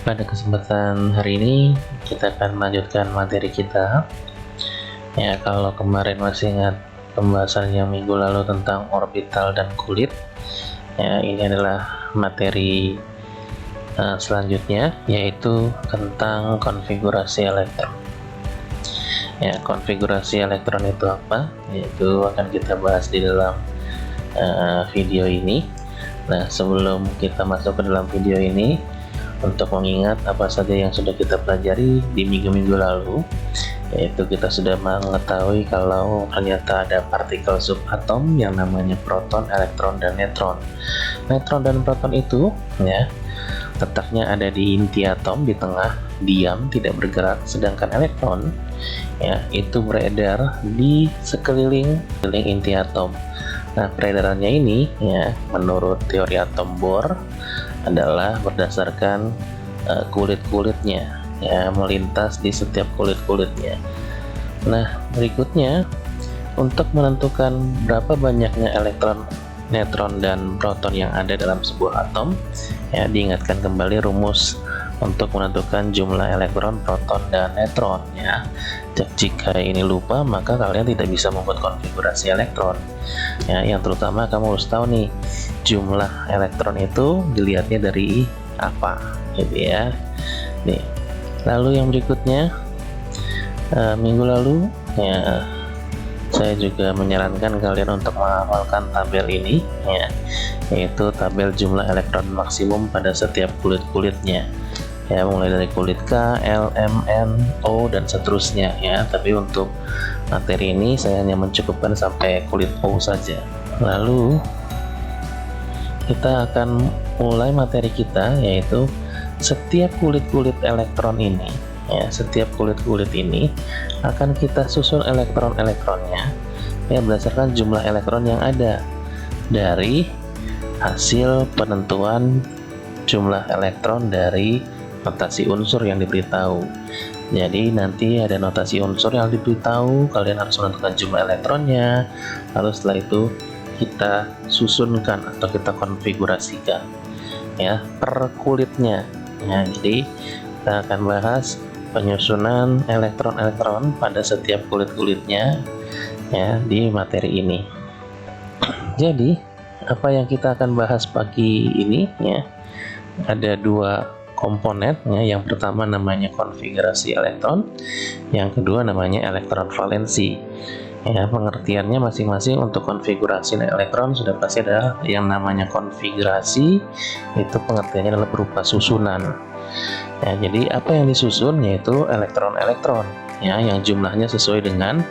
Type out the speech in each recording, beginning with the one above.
Pada kesempatan hari ini kita akan melanjutkan materi kita. Ya, kalau kemarin masih ingat pembahasan yang minggu lalu tentang orbital dan kulit, ya ini adalah materi selanjutnya, yaitu tentang konfigurasi elektron. Ya, konfigurasi elektron itu apa? Yaitu akan kita bahas di dalam video ini. Nah, sebelum kita masuk ke dalam video ini, untuk mengingat apa saja yang sudah kita pelajari di minggu-minggu lalu, yaitu kita sudah mengetahui kalau ternyata ada partikel subatom yang namanya proton, elektron, dan neutron. Neutron dan proton itu ya letaknya ada di inti atom, di tengah, diam, tidak bergerak, sedangkan elektron ya itu beredar di sekeliling inti atom. Nah, peredarannya ini ya menurut teori atom Bohr adalah berdasarkan kulit-kulitnya, ya melintas di setiap kulit-kulitnya. Nah, berikutnya untuk menentukan berapa banyaknya elektron, neutron, dan proton yang ada dalam sebuah atom, ya diingatkan kembali rumus untuk menentukan jumlah elektron, proton, dan neutron. Ya, jika ini lupa maka kalian tidak bisa membuat konfigurasi elektron. Ya, yang terutama kamu harus tahu nih, jumlah elektron itu dilihatnya dari apa, gitu ya. Nih, lalu yang berikutnya, minggu lalu ya saya juga menyarankan kalian untuk menghafalkan tabel ini, ya, yaitu tabel jumlah elektron maksimum pada setiap kulit-kulitnya. Ya, mulai dari kulit K, L, M, N, O, dan seterusnya ya. Tapi untuk materi ini saya hanya mencukupkan sampai kulit O saja. Lalu kita akan mulai materi kita, yaitu setiap kulit-kulit elektron ini ya, setiap kulit-kulit ini akan kita susun elektron-elektronnya ya berdasarkan jumlah elektron yang ada dari hasil penentuan jumlah elektron dari notasi unsur yang diberitahu. Jadi nanti ada notasi unsur yang diberitahu, kalian harus menentukan jumlah elektronnya, lalu setelah itu kita susunkan atau kita konfigurasikan ya per kulitnya. Ya, jadi kita akan bahas penyusunan elektron-elektron pada setiap kulit-kulitnya ya di materi ini. Jadi apa yang kita akan bahas pagi ini ya, ada dua komponen ya. Yang pertama namanya konfigurasi elektron, yang kedua namanya elektron valensi. Ya, pengertiannya masing-masing. Untuk konfigurasi elektron sudah pasti ada yang namanya konfigurasi, itu pengertiannya adalah berupa susunan. Ya, jadi apa yang disusun yaitu elektron-elektron ya yang jumlahnya sesuai dengan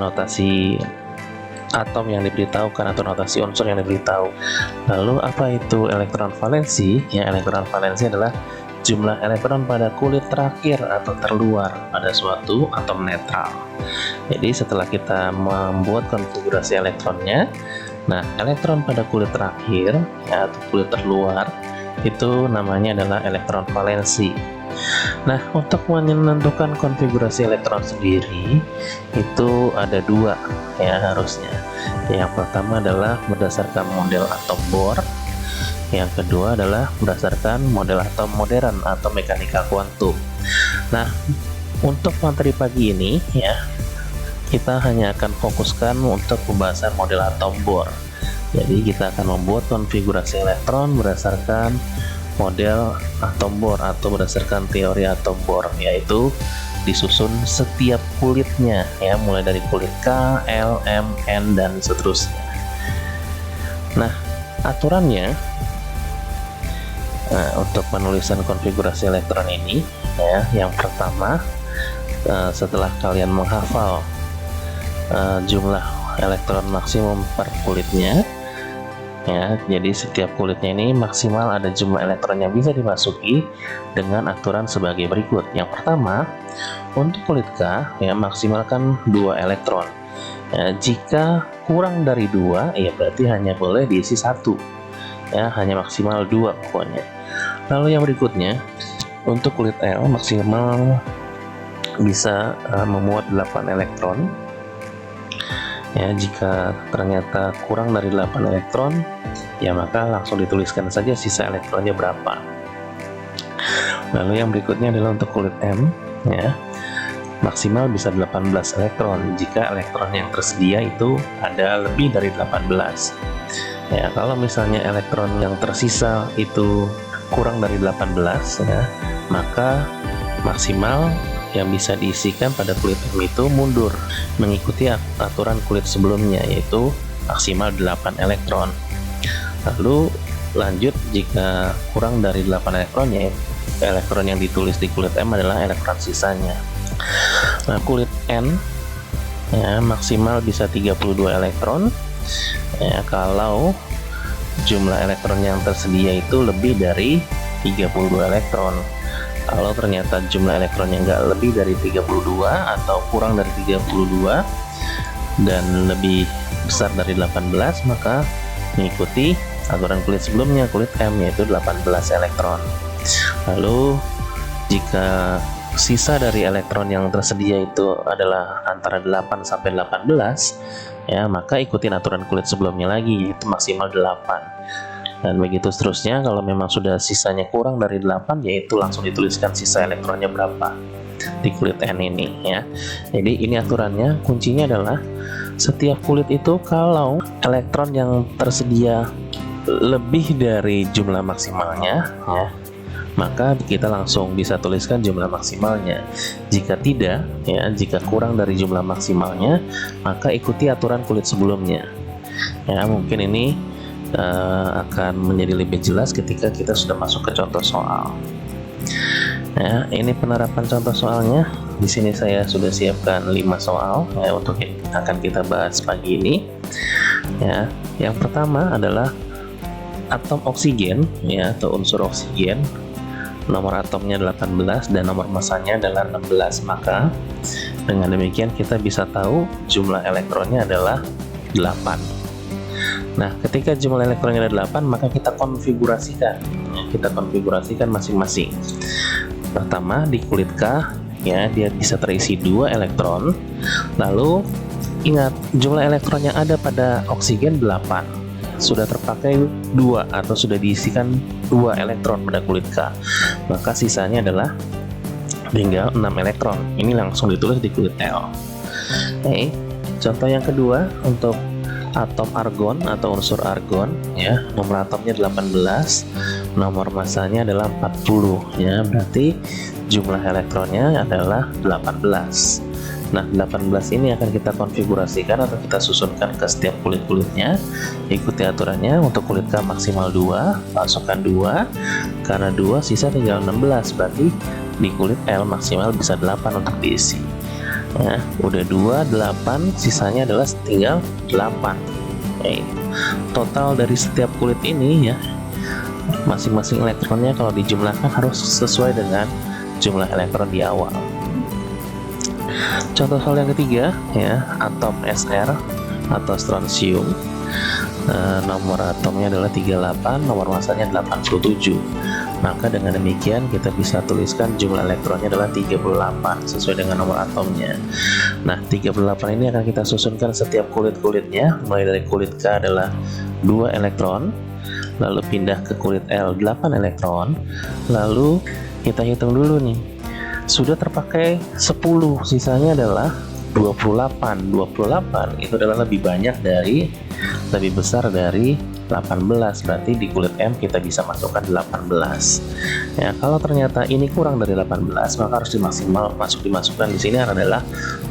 notasi atom yang diberitahukan atau notasi unsur yang diberitahu. Lalu apa itu elektron valensi? Ya, elektron valensi adalah jumlah elektron pada kulit terakhir atau terluar pada suatu atom netral. Jadi setelah kita membuat konfigurasi elektronnya, nah elektron pada kulit terakhir ya, atau kulit terluar itu namanya adalah elektron valensi. Nah, untuk menentukan konfigurasi elektron sendiri itu ada dua ya harusnya. Yang pertama adalah berdasarkan model atom Bohr, yang kedua adalah berdasarkan model atom modern atau mekanika kuantum. Nah, untuk materi pagi ini ya kita hanya akan fokuskan untuk pembahasan model atom Bohr. Jadi kita akan membuat konfigurasi elektron berdasarkan model atom Bohr atau berdasarkan teori atom Bohr, yaitu disusun setiap kulitnya ya, mulai dari kulit K, L, M, N, dan seterusnya. Nah, aturannya untuk penulisan konfigurasi elektron ini ya, yang pertama setelah kalian menghafal jumlah elektron maksimum per kulitnya ya, jadi setiap kulitnya ini maksimal ada jumlah elektron yang bisa dimasuki dengan aturan sebagai berikut. Yang pertama, untuk kulit K ya maksimalkan 2 elektron ya, jika kurang dari 2 ya berarti hanya boleh diisi 1 ya, hanya maksimal 2 pokoknya. Lalu yang berikutnya, untuk kulit L maksimal bisa memuat 8 elektron ya, jika ternyata kurang dari 8 elektron ya maka langsung dituliskan saja sisa elektronnya berapa. Lalu yang berikutnya adalah untuk kulit M, ya, maksimal bisa 18 elektron jika elektron yang tersedia itu ada lebih dari 18. Ya, kalau misalnya elektron yang tersisa itu kurang dari 18, ya, maka maksimal yang bisa diisikan pada kulit M itu mundur mengikuti aturan kulit sebelumnya, yaitu maksimal 8 elektron. Lalu lanjut, jika kurang dari 8 elektron, ya, elektron yang ditulis di kulit M adalah elektron sisanya. Nah, kulit N, ya, maksimal bisa 32 elektron, ya, kalau jumlah elektron yang tersedia itu lebih dari 32 elektron. Kalau ternyata jumlah elektronnya nggak lebih dari 32 atau kurang dari 32 dan lebih besar dari 18, maka mengikuti aturan kulit sebelumnya, kulit M, yaitu 18 elektron. Lalu jika sisa dari elektron yang tersedia itu adalah antara 8 sampai 18, ya, maka ikutin aturan kulit sebelumnya lagi, yaitu maksimal 8. Dan begitu seterusnya. Kalau memang sudah sisanya kurang dari 8, yaitu langsung dituliskan sisa elektronnya berapa di kulit N ini, ya. Jadi ini aturannya, kuncinya adalah setiap kulit itu kalau elektron yang tersedia lebih dari jumlah maksimalnya, ya, maka kita langsung bisa tuliskan jumlah maksimalnya. Jika tidak, ya, jika kurang dari jumlah maksimalnya, maka ikuti aturan kulit sebelumnya. Ya, mungkin ini akan menjadi lebih jelas ketika kita sudah masuk ke contoh soal. Ya, ini penerapan contoh soalnya. Di sini saya sudah siapkan 5 soal, ya, untuk yang akan kita bahas pagi ini. Ya, yang pertama adalah atom oksigen, ya, atau unsur oksigen. Nomor atomnya 18 dan nomor masanya adalah 16. Maka dengan demikian kita bisa tahu jumlah elektronnya adalah 8. Nah, ketika jumlah elektronnya ada 8, maka kita konfigurasikan, ya, kita konfigurasikan masing-masing. Pertama, di kulit K, ya, dia bisa terisi 2 elektron. Lalu ingat, jumlah elektron yang ada pada oksigen 8, sudah terpakai 2 atau sudah diisikan 2 elektron pada kulit K, maka sisanya adalah tinggal 6 elektron. Ini langsung ditulis di kulit L. Oke, contoh yang kedua untuk atom argon atau unsur argon, ya, nomor atomnya 18, nomor masanya adalah 40, ya, berarti jumlah elektronnya adalah 18. Nah, 18 ini akan kita konfigurasikan atau kita susunkan ke setiap kulit-kulitnya. Ikuti aturannya. Untuk kulit K maksimal 2, masukkan 2, karena 2 sisa tinggal 16, berarti di kulit L maksimal bisa 8 untuk diisi. Ya, udah 2, 8, sisanya adalah tinggal 8. Oke. Total dari setiap kulit ini, ya, masing-masing elektronnya kalau dijumlahkan harus sesuai dengan jumlah elektron di awal. Contoh soal yang ketiga, ya, atom Sr atau strontium. Nomor atomnya adalah 38, nomor masanya 87. Maka dengan demikian kita bisa tuliskan jumlah elektronnya adalah 38 sesuai dengan nomor atomnya. Nah, 38 ini akan kita susunkan setiap kulit-kulitnya. Mulai dari kulit K adalah 2 elektron, lalu pindah ke kulit L 8 elektron, lalu kita hitung dulu nih. Sudah terpakai 10, sisanya adalah 28. 28 itu adalah lebih besar dari 18, berarti di kulit M kita bisa masukkan 18. Ya, kalau ternyata ini kurang dari 18, maka harus dimasukkan di sini adalah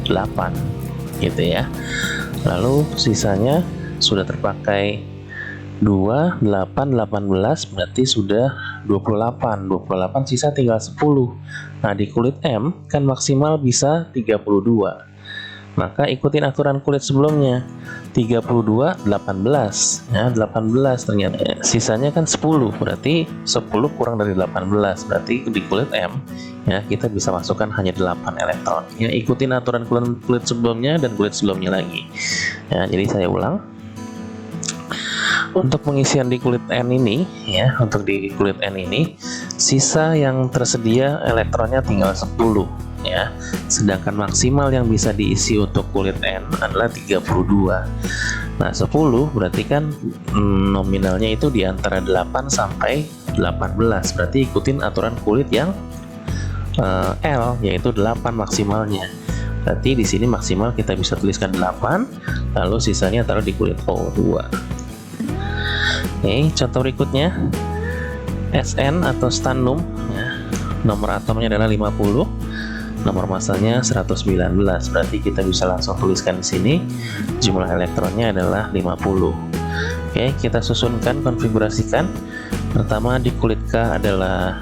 8, gitu ya. Lalu sisanya sudah terpakai 2, 8, 18, berarti sudah 28. 28 sisa tinggal 10. Nah, di kulit M kan maksimal bisa 32. Maka ikutin aturan kulit sebelumnya. 32, 18, ya, 18 ternyata. Sisanya kan 10, berarti 10 kurang dari 18, berarti di kulit M, ya, kita bisa masukkan hanya 8 elektron. Ya, ikutin aturan kulit sebelumnya dan kulit sebelumnya lagi. Ya, jadi saya ulang. Untuk pengisian di kulit N ini, ya, untuk di kulit N ini, sisa yang tersedia elektronnya tinggal 10. Ya, sedangkan maksimal yang bisa diisi untuk kulit N adalah 32. Nah, 10 berarti kan nominalnya itu di antara 8 sampai 18, berarti ikutin aturan kulit yang L, yaitu 8 maksimalnya. Berarti di sini maksimal kita bisa tuliskan 8, lalu sisanya taruh di kulit O2. Oke, contoh berikutnya Sn atau stannum, ya, nomor atomnya adalah 50, nomor masanya 119. Berarti kita bisa langsung tuliskan di sini jumlah elektronnya adalah 50. Oke, kita susunkan, konfigurasikan. Pertama di kulit K adalah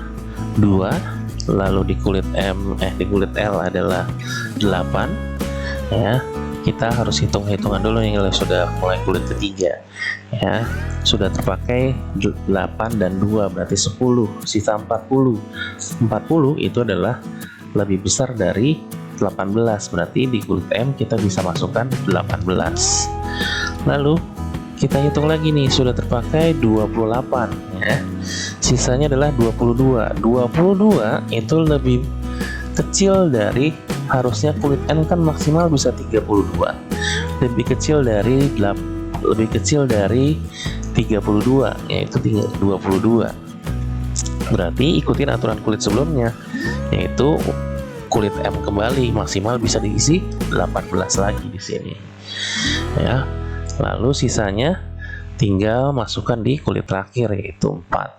2, lalu di kulit L adalah 8. Ya, kita harus hitung-hitungan dulu yang sudah mulai kulit ketiga. Ya, sudah terpakai 8 dan 2 berarti 10, sisa 40. 40 itu adalah lebih besar dari 18, berarti di kulit M kita bisa masukkan 18. Lalu kita hitung lagi nih, sudah terpakai 28, ya. Sisanya adalah 22. 22 itu lebih kecil dari, harusnya kulit N kan maksimal bisa 32. Lebih kecil dari 32, yaitu 22. Berarti ikutin aturan kulit sebelumnya, yaitu kulit M kembali, maksimal bisa diisi 18 lagi di sini. Ya. Lalu sisanya tinggal masukkan di kulit terakhir, yaitu 4.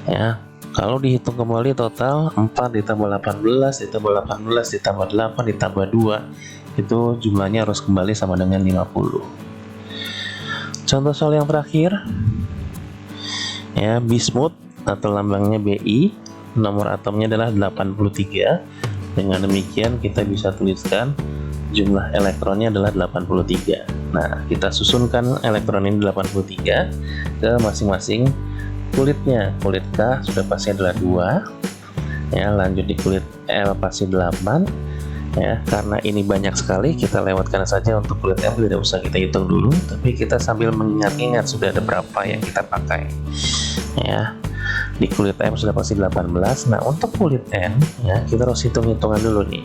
Ya. Kalau dihitung kembali total 4 ditambah 18 ditambah 18 ditambah 8 ditambah 2, itu jumlahnya harus kembali sama dengan 50. Contoh soal yang terakhir, ya, bismut atau lambangnya Bi, nomor atomnya adalah 83. Dengan demikian kita bisa tuliskan jumlah elektronnya adalah 83. Nah, kita susunkan elektron ini 83 ke masing-masing kulitnya. Kulit K sudah pasti adalah 2. Ya, lanjut di kulit L pasti 8. Ya, karena ini banyak sekali, kita lewatkan saja. Untuk kulit M tidak usah kita hitung dulu, tapi kita sambil mengingat-ingat sudah ada berapa yang kita pakai. Ya, di kulit M sudah pasti 18. Nah, untuk kulit N, ya, kita harus hitung-hitungan dulu nih.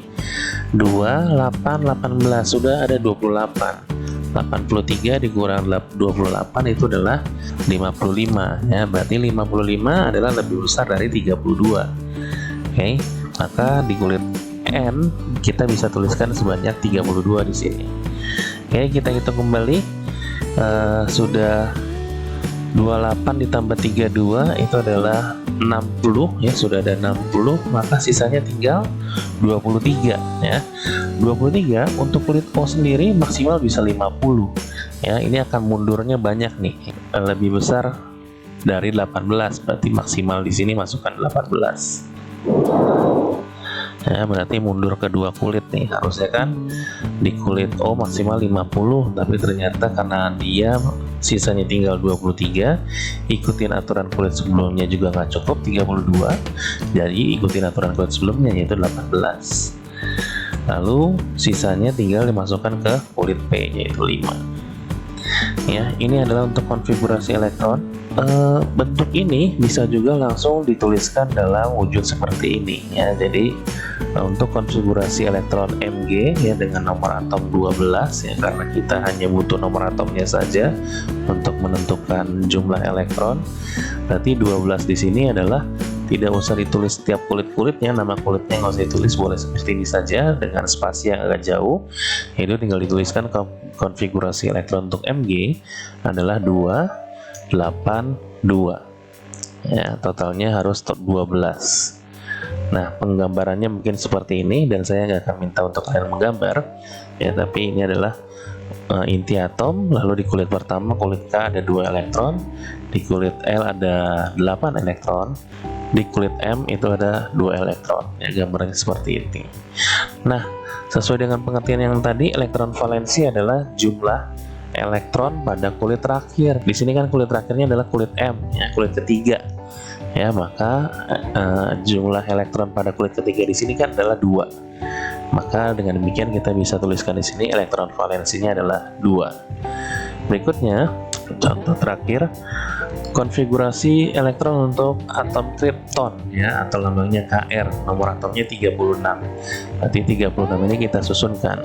2, 8, 18, sudah ada 28. 83 dikurang 28 itu adalah 55. Ya, berarti 55 adalah lebih besar dari 32. Oke, maka di kulit N kita bisa tuliskan sebanyak 32 di sini. Oke, kita hitung kembali. Sudah 28 ditambah 32 itu adalah 60, ya, sudah ada 60, maka sisanya tinggal 23, ya. 23 untuk kulit O sendiri maksimal bisa 50. Ya, ini akan mundurnya banyak nih, lebih besar dari 18, berarti maksimal di sini masukkan 18. Ya, berarti mundur kedua kulit nih, harusnya kan di kulit O maksimal 50, tapi ternyata karena dia sisanya tinggal 23, ikutin aturan kulit sebelumnya juga nggak cukup 32, jadi ikutin aturan kulit sebelumnya yaitu 18. Lalu sisanya tinggal dimasukkan ke kulit P yaitu 5. Ya, ini adalah untuk konfigurasi elektron. Bentuk ini bisa juga langsung dituliskan dalam wujud seperti ini, ya. Jadi untuk konfigurasi elektron Mg, ya, dengan nomor atom 12, ya, karena kita hanya butuh nomor atomnya saja untuk menentukan jumlah elektron. Berarti 12 di sini adalah tidak usah ditulis setiap kulit-kulitnya, nama kulitnya nggak usah ditulis, boleh seperti ini saja dengan spasi yang agak jauh. Itu tinggal dituliskan konfigurasi elektron untuk Mg adalah 2, 8, 2. Ya, totalnya harus 12. Nah, penggambarannya mungkin seperti ini, dan saya nggak akan minta untuk kalian menggambar, ya, tapi ini adalah inti atom. Lalu di kulit pertama, kulit K, ada 2 elektron, di kulit L ada 8 elektron, di kulit M itu ada 2 elektron. Ya, gambarnya seperti ini. Nah, sesuai dengan pengertian yang tadi, elektron valensi adalah jumlah elektron pada kulit terakhir. Di sini kan kulit terakhirnya adalah kulit M, ya, kulit ketiga. Ya, maka jumlah elektron pada kulit ketiga di sini kan adalah 2. Maka dengan demikian kita bisa tuliskan di sini elektron valensinya adalah 2. Berikutnya, contoh terakhir, konfigurasi elektron untuk atom kripton, ya, atau lambangnya Kr, nomor atomnya 36. Berarti 36 ini kita susunkan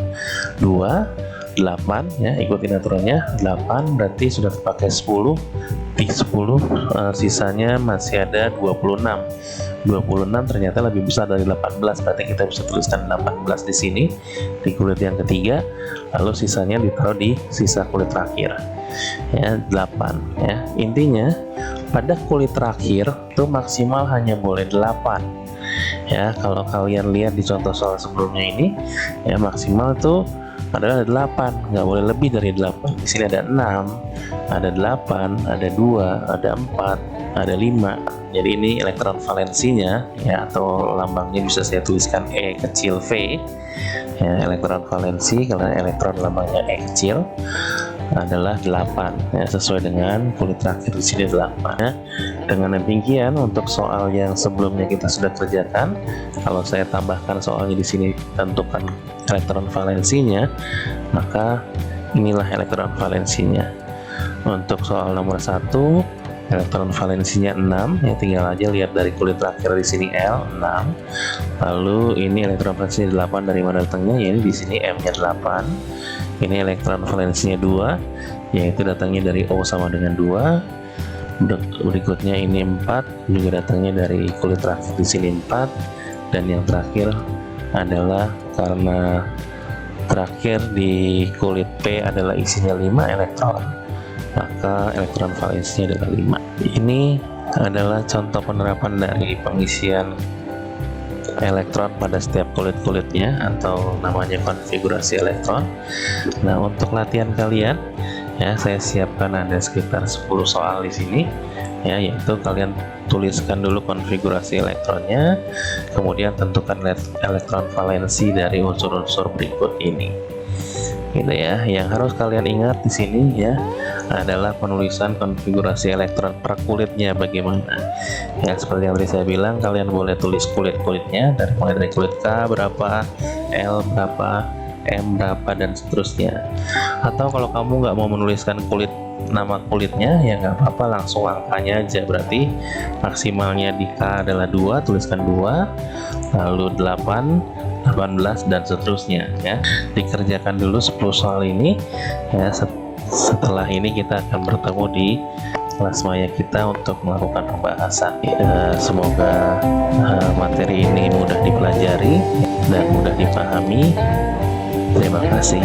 2, 8 ya, ikutin aturannya 8 berarti sudah terpakai 10, di 10 sisanya masih ada 26 ternyata lebih besar dari 18, berarti kita bisa tuliskan 18 di sini di kulit yang ketiga, lalu sisanya ditaruh di sisa kulit terakhir ya, 8 ya. Intinya pada kulit terakhir itu maksimal hanya boleh 8 ya. Kalau kalian lihat di contoh soal sebelumnya ini ya, maksimal itu adalah 8, nggak boleh lebih dari 8. Di sini ada 6, ada 8, ada 2, ada 4, ada 5. Jadi ini elektron valensinya ya, atau lambangnya bisa saya tuliskan E kecil V ya, elektron valensi karena elektron lambangnya E kecil adalah 8 ya, sesuai dengan kulit terakhir di sini 8 ya. Dengan demikian untuk soal yang sebelumnya kita sudah kerjakan, kalau saya tambahkan soalnya di sini tentukan elektron valensinya, maka inilah elektron valensinya. Untuk soal nomor 1 elektron valensinya 6 ya, tinggal aja lihat dari kulit terakhir di sini L 6. Lalu ini elektron valensinya 8, dari mana datangnya? Ya ini di sini M-nya 8. Ini elektron valensinya 2, yaitu datangnya dari O sama dengan 2. Berikutnya ini 4, juga datangnya dari kulit terakhir di sini 4. Dan yang terakhir adalah karena terakhir di kulit P adalah isinya 5 elektron, maka elektron valensinya adalah 5. Ini adalah contoh penerapan dari pengisian elektron pada setiap kulit-kulitnya, atau namanya konfigurasi elektron. Nah, untuk latihan kalian ya, saya siapkan ada sekitar 10 soal di sini ya, yaitu kalian tuliskan dulu konfigurasi elektronnya, kemudian tentukan elektron valensi dari unsur-unsur berikut ini. Gitu ya. Yang harus kalian ingat di sini ya adalah penulisan konfigurasi elektron per kulitnya bagaimana. Ya, seperti yang tadi saya bilang, kalian boleh tulis kulit-kulitnya mulai dari kulit K berapa, L berapa, M berapa, dan seterusnya. Atau kalau kamu nggak mau menuliskan nama kulitnya, ya nggak apa-apa, langsung angkanya aja. Berarti maksimalnya di K adalah 2, tuliskan 2, lalu 8, 18, dan seterusnya ya. Dikerjakan dulu 10 soal ini ya. Setelah ini kita akan bertemu di kelas maya kita untuk melakukan pembahasan. Semoga materi ini mudah dipelajari dan mudah dipahami. Terima kasih.